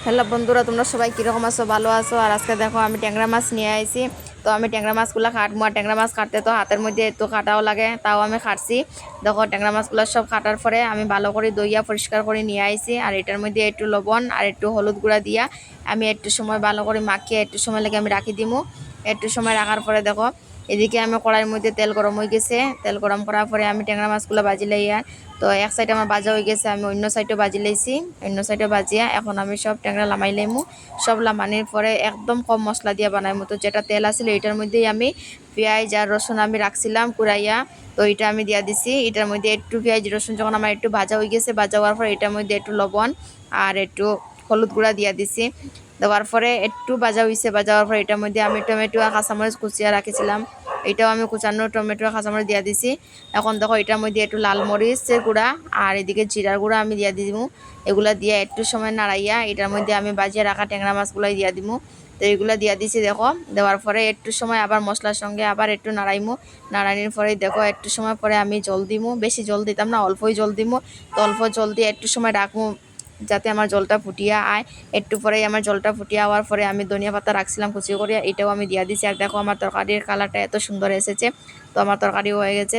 Hello বন্ধুরা, তোমরা সবাই কীরকম আছো? ভালো আছো? আর আজকে দেখো আমি ট্যাংরা মাছ নিয়ে আইছি। তো আমি ট্যাংরা মাছগুলো কাটবো। আর ট্যাংরা মাছ কাটতে তো হাতের মধ্যে একটু কাটাও লাগে, তাও আমি কাটছি। দেখো ট্যাংরা মাছগুলো সব কাটার পরে আমি ভালো করে ধুইয়া পরিষ্কার করে নিয়ে আইছি। আর এটার মধ্যে একটু লবণ আর একটু হলুদ গুঁড়া দিয়া আমি একটু সময় ভালো করে মাখিয়ে একটু সময় লেগে আমি রাখি দিমু। একটু সময় রাখার পরে দেখো এদিকে আমি কড়াইয়ের মধ্যে তেল গরম হয়ে গেছে। তেল গরম করার পরে আমি ট্যাংরা মাছগুলো ভাজি লইয়া, তো এক সাইড আমার ভাজা হয়ে গেছে, আমি অন্য সাইডও ভাজি লাইছি। অন্য সাইডে ভাজিয়া এখন আমি সব ট্যাংরা লামাই লাইমু। সব লামানির পরে একদম কম মশলা দিয়ে বানাইমু। তো যেটা তেল আছিল এটার মধ্যেই আমি পেঁয়াজ আর রসুন আমি রাখছিলাম কুড়াইয়া, তো এটা আমি দিয়া দিছি। এটার মধ্যে একটু পেঁয়াজ রসুন যখন আমার একটু ভাজা হয়ে গেছে, ভাজা হওয়ার পর এটার মধ্যে একটু লবণ আর একটু হলুদ গুঁড়া দিয়া দিছি। দেওয়ার পরে একটু ভাজা হয়েছে, ভাজা হওয়ার পরে এটার মধ্যে আমি টমেটো আর কাঁচামরিচ কুচিয়া রাখেছিলাম, এটাও আমি কুচানো টমেটো কাঁচামরিচ দিয়া দিছি। এখন দেখো এটার মধ্যে একটু লাল মরিচের গুঁড়া আর এদিকে জিরার গুঁড়া আমি দিয়া দিব। এগুলা দিয়ে একটু সময় নাড়াইয়া এটার মধ্যে আমি বাজিয়ে রাখা ট্যাংরা মাছগুলাই দিয়া দিব। তো এগুলো দিয়া দিছি। দেখো দেওয়ার পরে একটু সময় আবার মশলার সঙ্গে আবার একটু নাড়াইমু। নাড়ানির পরে দেখো একটু সময় পরে আমি জল দিমু। বেশি জল দিতাম না, অল্পই জল দিমু। তো অল্প জল দিয়ে একটু সময় রাখবো যাতে আমার জলটা ফুটিয়া আয়। একটু পরেই আমার জলটা ফুটিয়ে হওয়ার পরে আমি ধনিয়া পাতা রাখছিলাম কুচি করে, এটাও আমি দিয়া দিছি। আর দেখো আমার তরকারির কালারটা এত সুন্দর এসেছে। তো আমার তরকারিও হয়ে গেছে।